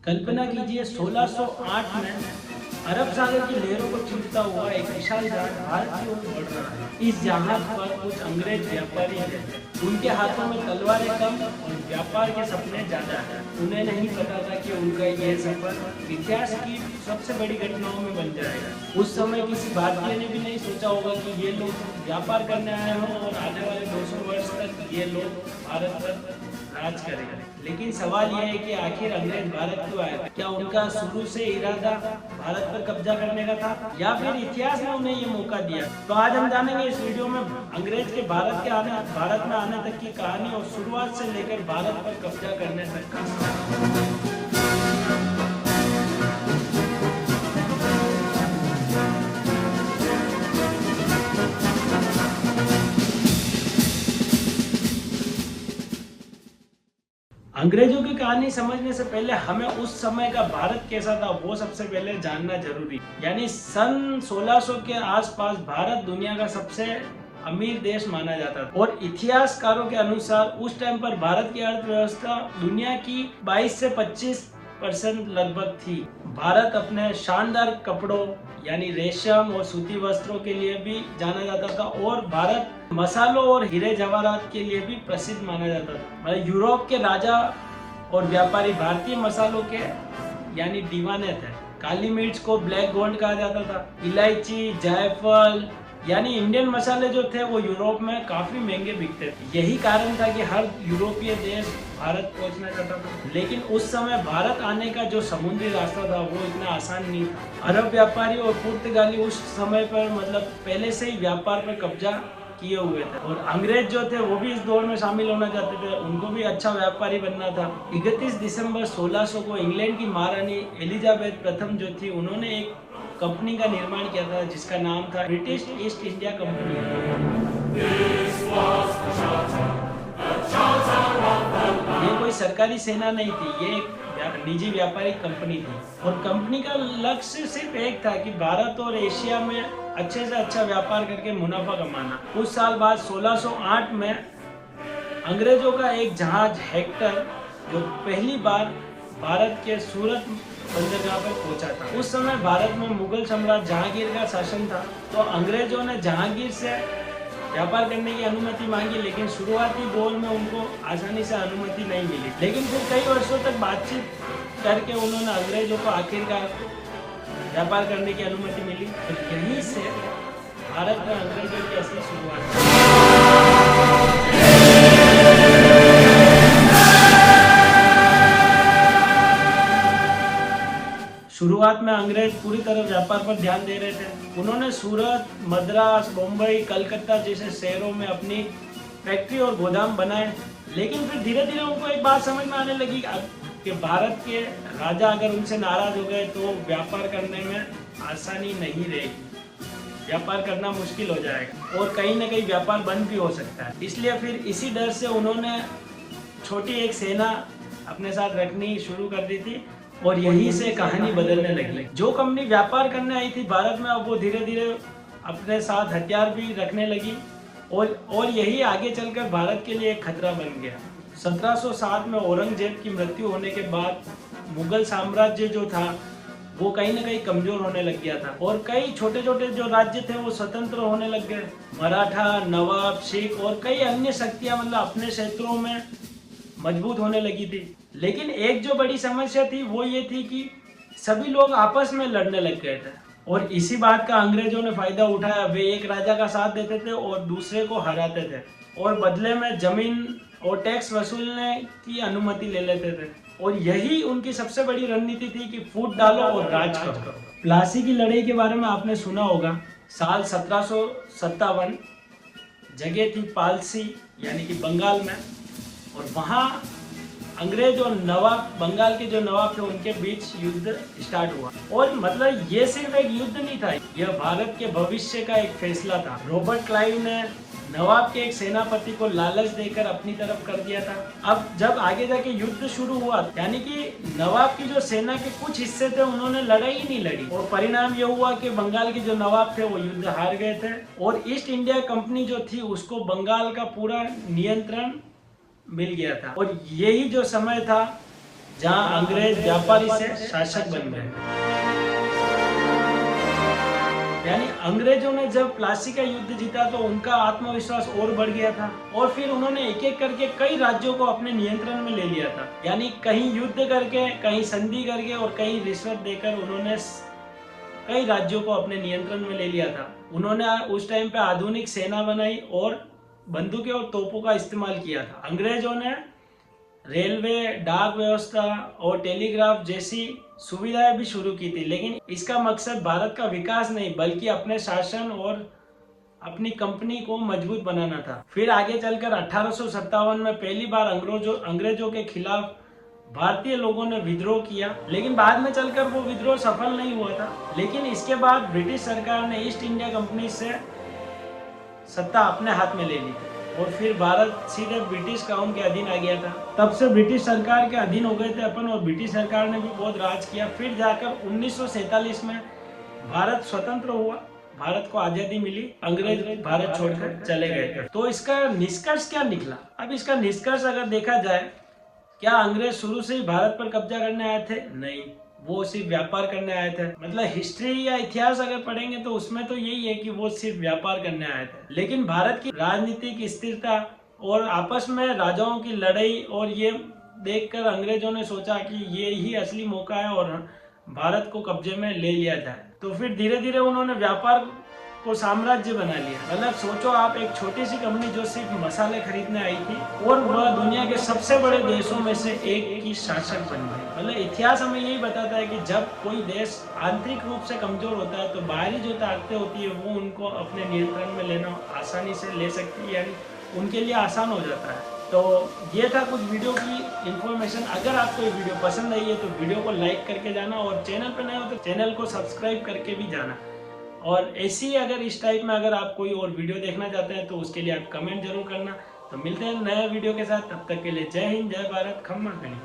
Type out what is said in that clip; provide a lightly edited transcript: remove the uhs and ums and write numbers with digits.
कल्पना कीजिए 1608 में अरब सागर की लहरों को चीरता हुआ एक विशाल जहाज भारत की ओर बढ़ रहा है। इस जहाज पर कुछ अंग्रेज व्यापारी हैं। उनके हाथों में तलवारें कम और व्यापार के सपने ज्यादा हैं। उन्हें नहीं पता था कि उनका यह सफर इतिहास की सबसे बड़ी घटनाओं में बन जाएगा। उस समय किसी भारतीय ने भी नहीं सोचा होगा कि ये लोग व्यापार करने आए हों और आने वाले 200 वर्ष तक ये लोग भारत पर राज करेगा। लेकिन सवाल यह है कि आखिर अंग्रेज भारत क्यों आए थे? क्या उनका शुरू से इरादा भारत पर कब्जा करने का था या फिर इतिहास ने उन्हें ये मौका दिया? तो आज हम जानेंगे इस वीडियो में अंग्रेज के भारत में आने तक की कहानी और शुरुआत से लेकर भारत पर कब्जा करने तक का। अंग्रेजों की कहानी समझने से पहले हमें उस समय का भारत कैसा था वो सबसे पहले जानना जरूरी। यानी सन 1600 के आसपास भारत दुनिया का सबसे अमीर देश माना जाता था और इतिहासकारों के अनुसार उस टाइम पर भारत की अर्थव्यवस्था दुनिया की 22 से 25% लगभग थी। भारत अपने शानदार कपड़ों यानी रेशम और सूती वस्त्रों के लिए भी जाना जाता था और भारत मसालों और हीरे जवाहरात के लिए भी प्रसिद्ध माना जाता था। मतलब यूरोप के राजा और व्यापारी भारतीय मसालों के यानी दीवाने थे। काली मिर्च को ब्लैक गोल्ड कहा जाता था। इलायची, जायफल यानी इंडियन मसाले जो थे वो यूरोप में काफी महंगे बिकते थे। यही कारण था कि हर यूरोपीय देश भारत पहुंचना चाहता था। लेकिन उस समय भारत आने का जो समुद्री रास्ता था वो इतना आसान नहीं था। अरब व्यापारी और पुर्तगाली उस समय पर मतलब पहले से ही व्यापार पर कब्जा किए हुए थे और अंग्रेज जो थे वो भी इस दौर में शामिल होना चाहते थे। उनको भी अच्छा व्यापारी बनना था। 31 दिसंबर 1600 को इंग्लैंड की महारानी एलिजाबेथ प्रथम जो थी उन्होंने एक कंपनी का निर्माण किया था जिसका नाम था ब्रिटिश ईस्ट इंडिया कंपनी। ये कोई सरकारी सेना नहीं थी, ये एक निजी व्यापारिक कंपनी थी और कंपनी का लक्ष्य सिर्फ एक था कि भारत और एशिया में अच्छे से अच्छा व्यापार करके मुनाफा कमाना। कुछ साल बाद 1608 में अंग्रेजों का एक जहाज हेक्टर जो पहली बार भारत के सूरत बंदरगाह पर पहुंचा था। उस समय भारत में मुगल सम्राट जहांगीर का शासन था तो अंग्रेजों ने जहांगीर से व्यापार करने की अनुमति मांगी, लेकिन शुरुआती दौर में उनको आसानी से अनुमति नहीं मिली। लेकिन फिर कई वर्षों तक बातचीत करके उन्होंने अंग्रेजों को आखिरकार व्यापार करने की अनुमति मिली और यहीं से भारत में अंग्रेजों की असली शुरुआत हुई। शुरुआत में अंग्रेज पूरी तरह व्यापार पर ध्यान दे रहे थे। उन्होंने सूरत, मद्रास, मुंबई, कलकत्ता जैसे शहरों में अपनी फैक्ट्री और गोदाम बनाए। लेकिन फिर धीरे धीरे उनको एक बात समझ में आने लगी कि भारत के राजा अगर उनसे नाराज हो गए तो व्यापार करने में आसानी नहीं रहेगी, व्यापार करना मुश्किल हो जाएगा और कहीं ना कहीं व्यापार बंद भी हो सकता है। इसलिए फिर इसी डर से उन्होंने छोटी एक सेना अपने साथ रखनी शुरू कर दी थी और यहीं से कहानी बदलने लगी। जो कंपनी व्यापार करने आई थी भारत में अब वो धीरे धीरे अपने साथ हथियार भी रखने लगी और यही आगे चलकर भारत के लिए एक खतरा बन गया। 1707 में औरंगजेब की मृत्यु होने के बाद मुगल साम्राज्य जो था वो कहीं ना कहीं कमजोर होने लग गया था और कई छोटे छोटे जो राज्य थे वो स्वतंत्र होने लग गए। मराठा, नवाब, सिख और कई अन्य शक्तियां मतलब अपने क्षेत्रों में मजबूत होने लगी थी। लेकिन एक जो बड़ी समस्या थी वो ये थी कि सभी लोग आपस में लड़ने लग गए थे और इसी बात का अंग्रेजों ने फायदा उठाया। वे एक राजा का साथ देते थे और दूसरे को हराते थे और बदले में जमीन और टैक्स वसूलने की अनुमति ले लेते थे और यही उनकी सबसे बड़ी रणनीति थी कि फूट डालो और राज करो। प्लासी की लड़ाई के बारे में आपने सुना होगा। साल 1757 जगह थी पालसी यानी कि बंगाल में और वहाँ अंग्रेज और नवाब, बंगाल के जो नवाब थे उनके बीच युद्ध स्टार्ट हुआ और मतलब ये सिर्फ एक युद्ध नहीं था, यह भारत के भविष्य का एक फैसला था। रॉबर्ट क्लाइव ने नवाब के एक सेनापति को लालच देकर अपनी तरफ कर दिया था। अब जब आगे जाके युद्ध शुरू हुआ यानी कि नवाब की जो सेना के कुछ हिस्से थे उन्होंने लड़ाई ही नहीं लड़ी और परिणाम ये हुआ कि बंगाल के जो नवाब थे वो युद्ध हार गए थे और ईस्ट इंडिया कंपनी जो थी उसको बंगाल का पूरा नियंत्रण मिल गया था। और यही जो समय था जहां अंग्रेज व्यापारी से शासक बन गए। यानी अंग्रेजों ने जब प्लासी का युद्ध जीता तो उनका आत्मविश्वास और बढ़ गया था और फिर उन्होंने एक एक करके कई राज्यों को अपने नियंत्रण में ले लिया था। यानी कहीं युद्ध करके, कहीं संधि करके और कहीं रिश्वत देकर उन्होंने कई राज्यों को अपने नियंत्रण में ले लिया था। उन्होंने उस टाइम पे आधुनिक सेना बनाई और बंदूकें और तोपों का इस्तेमाल किया था। अंग्रेजों ने रेलवे, डाक व्यवस्था और टेलीग्राफ जैसी सुविधाएं भी शुरू की थी, लेकिन इसका मकसद भारत का विकास नहीं बल्कि अपने शासन और अपनी कंपनी को मजबूत बनाना था। फिर आगे चलकर 1857 में पहली बार अंग्रेजों के खिलाफ भारतीय लोगों ने विद्रोह किया, लेकिन बाद में चलकर वो विद्रोह सफल नहीं हुआ था। लेकिन इसके बाद ब्रिटिश सरकार ने ईस्ट इंडिया कंपनी से सत्ता अपने हाथ में ले ली और फिर भारत सीधे ब्रिटिश क्राउन के अधीन आ गया था। तब से ब्रिटिश सरकार के अधीन हो गए थे अपन और ब्रिटिश सरकार ने भी बहुत राज किया। फिर जाकर 1947 में भारत स्वतंत्र हुआ, भारत को आजादी मिली, अंग्रेज भारत छोड़कर चले गए थे। तो इसका निष्कर्ष क्या निकला? अब इसका निष्कर्ष अगर देखा जाए, क्या अंग्रेज शुरू से ही भारत पर कब्जा करने आए थे? नहीं, वो सिर्फ व्यापार करने आए थे। मतलब हिस्ट्री या इतिहास अगर पढ़ेंगे तो उसमें तो यही है कि वो सिर्फ व्यापार करने आए थे। लेकिन भारत की राजनीतिक स्थिरता और आपस में राजाओं की लड़ाई और ये देखकर अंग्रेजों ने सोचा कि ये ही असली मौका है और भारत को कब्जे में ले लिया जाए। तो फिर धीरे धीरे उन्होंने व्यापार को साम्राज्य बना लिया। मतलब सोचो आप, एक छोटी सी कंपनी जो सिर्फ मसाले खरीदने आई थी और वह दुनिया के सबसे बड़े देशों में से एक की शासक बन गई। मतलब इतिहास हमें यही बताता है कि जब कोई देश आंतरिक रूप से कमजोर होता है तो बाहरी जो ताकतें होती है वो उनको अपने नियंत्रण में लेना आसानी से ले सकती है, यानी उनके लिए आसान हो जाता है। तो ये था कुछ वीडियो की इन्फॉर्मेशन। अगर आपको ये वीडियो पसंद आई है तो वीडियो को लाइक करके जाना और चैनल पर नए हो तो चैनल को सब्सक्राइब करके भी जाना। और ऐसी अगर इस टाइप में अगर आप कोई और वीडियो देखना चाहते हैं तो उसके लिए आप कमेंट जरूर करना। तो मिलते हैं नए वीडियो के साथ, तब तक के लिए जय हिंद, जय भारत, खम्मा गणी।